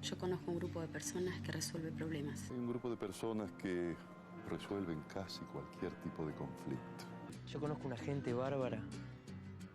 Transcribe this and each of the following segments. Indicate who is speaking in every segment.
Speaker 1: Yo conozco un grupo de personas que resuelve problemas.
Speaker 2: Hay un grupo de personas que resuelven casi cualquier tipo de conflicto.
Speaker 3: Yo conozco una gente bárbara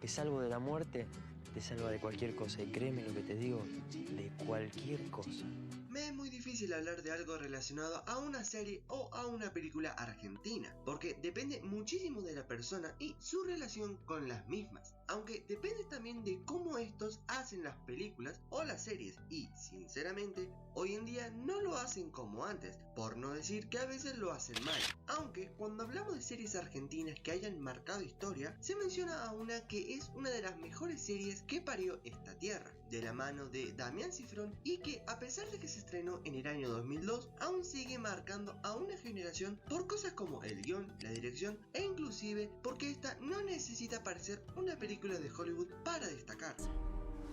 Speaker 3: que salvo de la muerte te salva de cualquier cosa. Y créeme lo que te digo, de cualquier cosa.
Speaker 4: Me es muy difícil hablar de algo relacionado a una serie o a una película argentina, porque depende muchísimo de la persona y su relación con las mismas, aunque depende también de cómo estos hacen las películas o las series, y sinceramente hoy en día no lo hacen como antes, por no decir que a veces lo hacen mal. Aunque cuando hablamos de series argentinas que hayan marcado historia, se menciona a una que es una de las mejores series que parió esta tierra, de la mano de Damián Cifrón, y que a pesar de que se estrenó en el año 2002, aún sigue marcando a una generación por cosas como el guión, la dirección e inclusive porque esta no necesita parecer una película de Hollywood para destacar.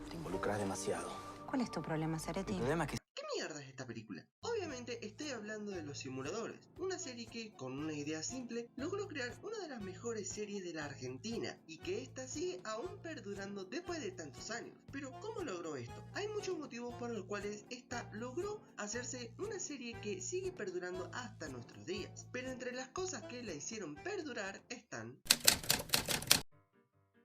Speaker 3: Te involucras demasiado.
Speaker 5: ¿Cuál es tu problema, Zaretti?
Speaker 3: El problema es que...
Speaker 4: ¿Qué mierda es esta película? Obviamente estoy hablando de Los Simuladores, una serie que, con una idea simple, logró crear una de las mejores series de la Argentina y que esta sigue aún perdurando después de tantos años. Pero ¿cómo logró esto? Hay muchos motivos por los cuales esta logró hacerse una serie que sigue perdurando hasta nuestros días. Pero entre las cosas que la hicieron perdurar están...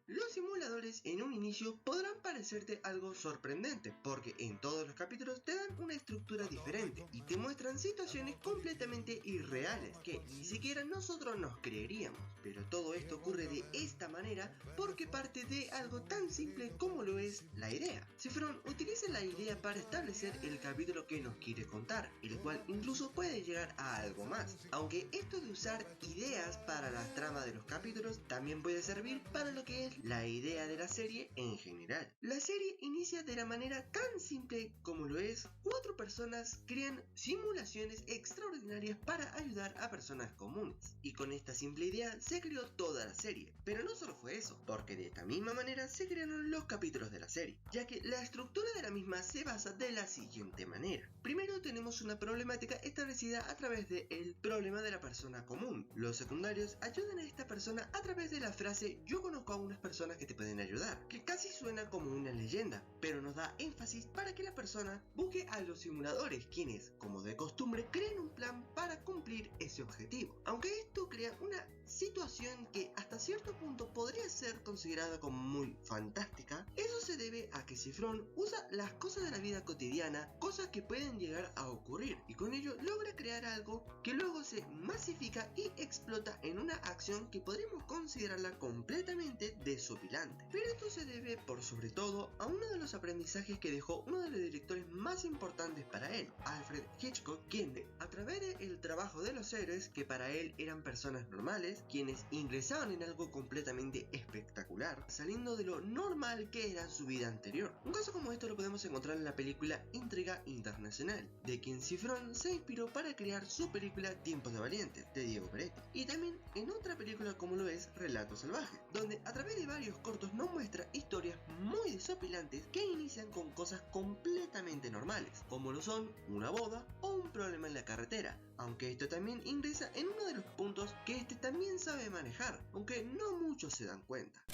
Speaker 4: Los simuladores en un inicio podrán parecerte algo sorprendente, porque en todos los capítulos te dan una estructura diferente y te muestran situaciones completamente irreales que ni siquiera nosotros nos creeríamos. Pero todo esto ocurre de esta manera porque parte de algo tan simple como lo es la idea. Cifrón utiliza la idea para establecer el capítulo que nos quiere contar, el cual incluso puede llegar a algo más. Aunque esto de usar ideas para la trama de los capítulos también puede servir para lo que es la idea de la serie en general. La serie inicia de la manera tan simple como lo es: 4 personas crean simulaciones extraordinarias para ayudar a personas comunes, y con esta simple idea se creó toda la serie. Pero no solo fue eso, porque de esta misma manera se crearon los capítulos de la serie, ya que la estructura de la misma se basa de la siguiente manera. Primero tenemos una problemática establecida a través del problema de la persona común. Los secundarios ayudan a esta persona a través de la frase "yo conozco a unas personas que te pueden ayudar", que casi suena como una leyenda, pero nos da énfasis para que la persona busque a los simuladores, quienes, como de costumbre, crean un plan para cumplir ese objetivo. Aunque esto crea una situación que hasta cierto punto podría ser considerada como muy fantástica, eso se debe a que Cifrón usa las cosas de la vida cotidiana, cosas que pueden llegar a ocurrir, y con ello logra crear algo que luego se masifica y explota en una acción que podríamos considerarla completamente desopilante. Pero esto se debe por sobre todo a uno de los aprendizajes que dejó uno de los directores más importantes para él, Alfred Hitchcock, quien a través del trabajo de los héroes, que para él eran personas normales, quienes ingresaban en algo completamente espectacular, saliendo de lo normal que era su vida anterior. Un caso como esto lo podemos encontrar en la película Intriga Internacional, de quien Cifrón se inspiró para crear su película Tiempos de Valientes, de Diego Peretti, y también en otra película como lo es Relatos Salvajes, donde a través de varios cortos nos muestra historias muy desopilantes que inician con cosas completamente normales, como lo son una boda o un problema en la carretera, aunque esto también ingresa en uno de los puntos que este también sabe manejar, aunque no muchos se dan cuenta.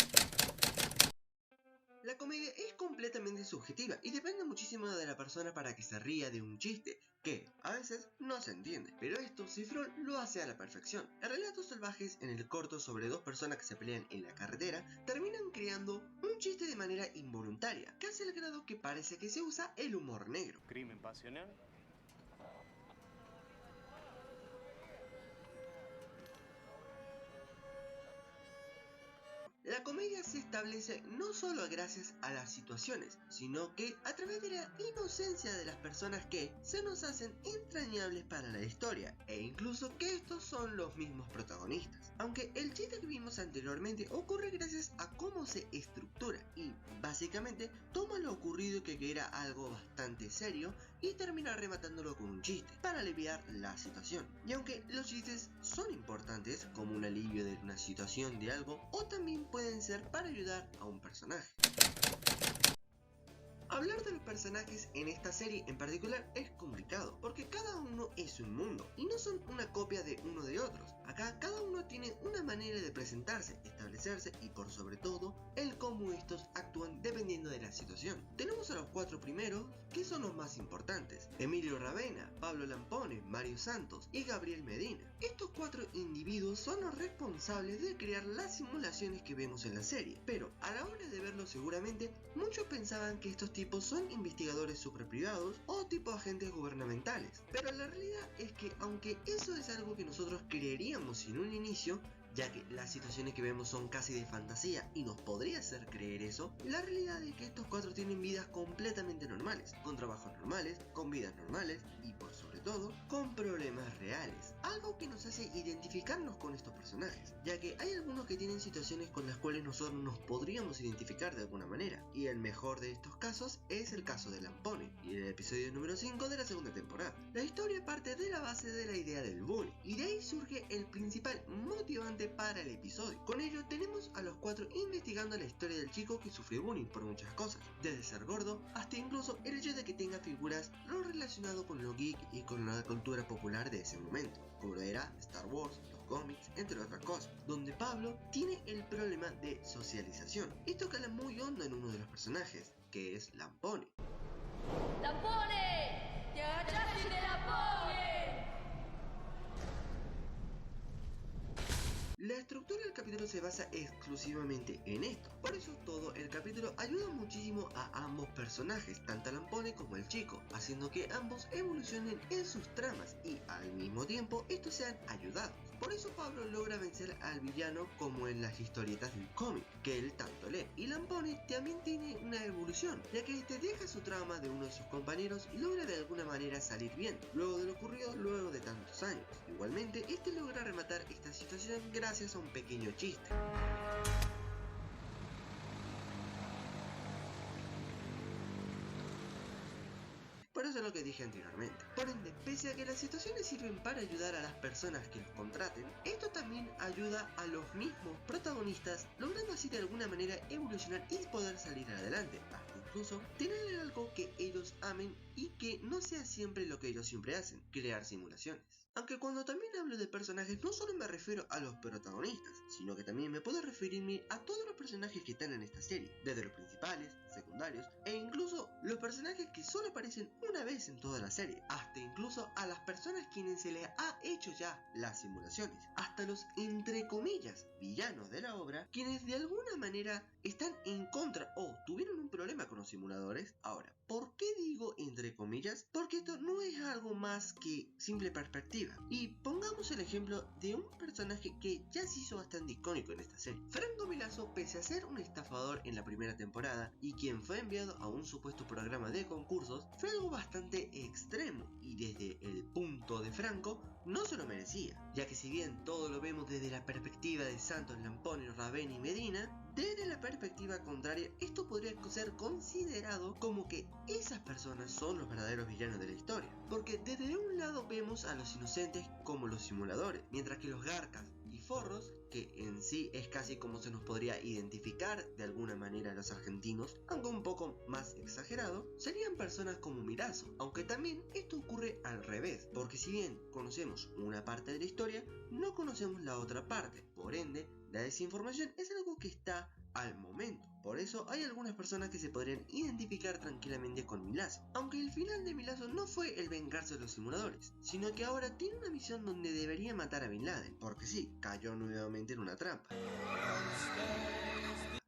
Speaker 4: La comedia es completamente subjetiva y depende muchísimo de la persona para que se ría de un chiste, que a veces no se entiende, pero esto Cifrón lo hace a la perfección. En Relatos Salvajes, en el corto sobre 2 personas que se pelean en la carretera, terminan creando un chiste de manera involuntaria, casi al grado que parece que se usa el humor negro.
Speaker 6: ¿Crimen pasional?
Speaker 4: La comedia se establece no solo gracias a las situaciones, sino que a través de la inocencia de las personas que se nos hacen entrañables para la historia, e incluso que estos son los mismos protagonistas. Aunque el chiste que vimos anteriormente ocurre gracias a cómo se estructura y básicamente toma lo ocurrido, que era algo bastante serio, y termina rematándolo con un chiste para aliviar la situación. Y aunque los chistes son importantes como un alivio de una situación de algo, o también pueden ser para ayudar a un personaje. Hablar de los personajes en esta serie en particular es complicado, porque cada uno es un mundo y no son una copia de uno de otros. Acá cada uno tiene una manera de presentarse, establecerse y por sobre todo el cómo estos actúan dependiendo de la situación. Tenemos a los 4 primeros, que son los más importantes: Emilio Ravena, Pablo Lampone, Mario Santos y Gabriel Medina. Estos 4 individuos son los responsables de crear las simulaciones que vemos en la serie, pero a la hora de verlo seguramente muchos pensaban que estos tipos son investigadores super privados o tipo agentes gubernamentales, pero la realidad es que aunque eso es algo que nosotros creeríamos en un inicio, ya que las situaciones que vemos son casi de fantasía y nos podría hacer creer eso, la realidad es que estos 4 tienen vidas completamente normales, con trabajos normales, con vidas normales y por sobre todo, con problemas reales. Algo que nos hace identificarnos con estos personajes, ya que hay algunos que tienen situaciones con las cuales nosotros nos podríamos identificar de alguna manera, y el mejor de estos casos es el caso de Lampone, y el episodio número 5 de la segunda temporada. La historia parte de la base de la idea del bullying, y de ahí surge el principal motivante para el episodio. Con ello tenemos a los 4 investigando la historia del chico que sufre bullying por muchas cosas, desde ser gordo hasta incluso el hecho de que tenga figuras no relacionado con lo geek y con la cultura popular de ese momento, como lo era Star Wars, los cómics, entre otras cosas, donde Pablo tiene el problema de socialización. Esto cala muy hondo en uno de los personajes, que es Lampone.
Speaker 5: ¡Lampone! ¡Te agachaste y te la pone!
Speaker 4: La estructura del capítulo se basa exclusivamente en esto, por eso todo el capítulo ayuda muchísimo a ambos personajes, tanto a Lampone como al chico, haciendo que ambos evolucionen en sus tramas y al mismo tiempo estos sean ayudados. Por eso Pablo logra vencer al villano como en las historietas del cómic, que él tanto lee, y Lampone también tiene una evolución, ya que este deja su trama de uno de sus compañeros y logra de alguna manera salir bien, luego de lo ocurrido luego de tantos años. Igualmente, este logra rematar esta situación gracias a un pequeño chiste. Por eso es lo que dije anteriormente. Por ende, pese a que las situaciones sirven para ayudar a las personas que los contraten, esto también ayuda a los mismos protagonistas, logrando así de alguna manera evolucionar y poder salir adelante, hasta incluso tener algo que ellos amen y que no sea siempre lo que ellos siempre hacen, crear simulaciones. Aunque cuando también hablo de personajes no solo me refiero a los protagonistas, sino que también me puedo referirme a todos los personajes que están en esta serie, desde los principales, secundarios e incluso los personajes que solo aparecen una vez en toda la serie, hasta incluso a las personas quienes se les ha hecho ya las simulaciones, hasta los entre comillas villanos de la obra, quienes de alguna manera están en contra o tuvieron un problema con los simuladores. Ahora, ¿por qué digo entre comillas? Porque esto no es algo más que simple perspectiva. Y pongamos el ejemplo de un personaje que ya se hizo bastante icónico en esta serie. Franco Milazzo, pese a ser un estafador en la primera temporada y quien fue enviado a un supuesto programa de concursos, fue algo bastante extremo y desde el punto de Franco no se lo merecía, ya que si bien todo lo vemos desde la perspectiva de Santos, Lampone, Ravena y Medina, desde la perspectiva contraria, esto podría ser considerado como que esas personas son los verdaderos villanos de la historia, porque desde un lado vemos a los inocentes como los simuladores, mientras que los garcas y forros, que en sí es casi como se nos podría identificar de alguna manera a los argentinos, aunque un poco más exagerado, serían personas como Milazzo, aunque también esto ocurre al revés, porque si bien conocemos una parte de la historia, no conocemos la otra parte, por ende, la desinformación es algo que está al momento. Por eso hay algunas personas que se podrían identificar tranquilamente con Milazzo, aunque el final de Milazzo no fue el vengarse de los simuladores, sino que ahora tiene una misión donde debería matar a Bin Laden, porque sí, cayó nuevamente en una trampa.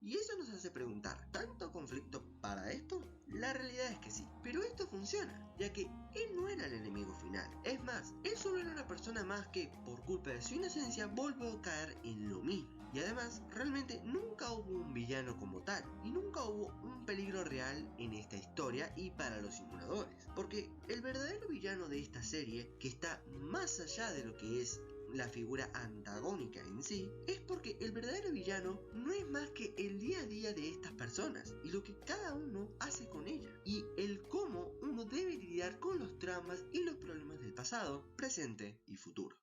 Speaker 4: Y eso nos hace preguntar, ¿tanto conflicto para esto? La realidad es que sí, pero esto funciona, ya que él no era el enemigo final. Es más, él solo era una persona más que, por culpa de su inocencia, volvió a caer en lo mismo. Y además, realmente nunca hubo un villano como tal, y nunca hubo un peligro real en esta historia y para los simuladores. Porque el verdadero villano de esta serie, que está más allá de lo que es la figura antagónica en sí, es porque el verdadero villano no es más que el día a día de estas personas y lo que cada uno hace con ella, y el cómo uno debe lidiar con los traumas y los problemas del pasado, presente y futuro.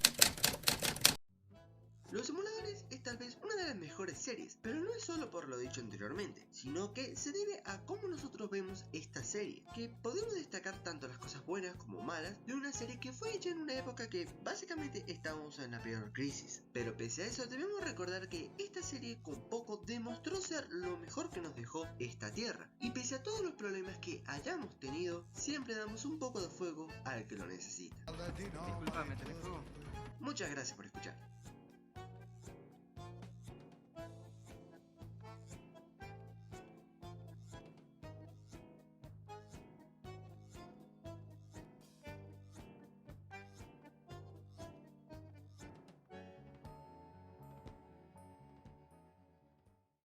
Speaker 4: Los Simuladores es tal vez una de las mejores series, pero no es solo por lo dicho anteriormente, sino que se debe a cómo nosotros vemos esta serie, que podemos destacar tanto las cosas buenas como malas de una serie que fue hecha en una época que básicamente estábamos en la peor crisis. Pero pese a eso debemos recordar que esta serie con poco demostró ser lo mejor que nos dejó esta tierra, y pese a todos los problemas que hayamos tenido, siempre damos un poco de fuego al que lo necesita.
Speaker 6: Disculpame, ¿tenés fuego?
Speaker 4: Muchas gracias por escuchar.